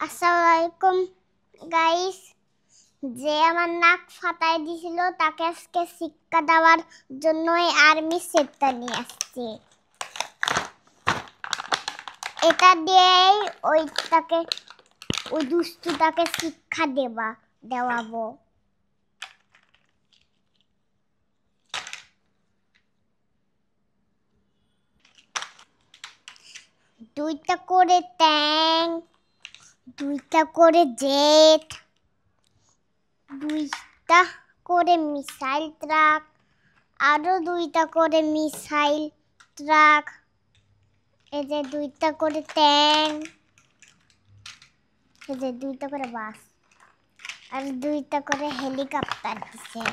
আসসালামু আলাইকুম গাইস। যে আমার নাক ফাটাই দিছিল তাকে আজকে শিক্ষা দেওয়ার জন্য এই আর্মি সেটটা নিয়ে আসছে। এটা দিয়েই ওই দুষ্টুটাকে শিক্ষা দেওয়াবো। দুইটা করে ট্যাঙ্ক, দুইটা করে জেট, দুইটা করে মিসাইল ট্রাক, আরো দুইটা করে মিসাইল ট্রাক, এই যে দুইটা করে ট্যাঙ্ক, এই যে দুইটা করে বাস, আর দুইটা করে হেলিকপ্টার দিছে।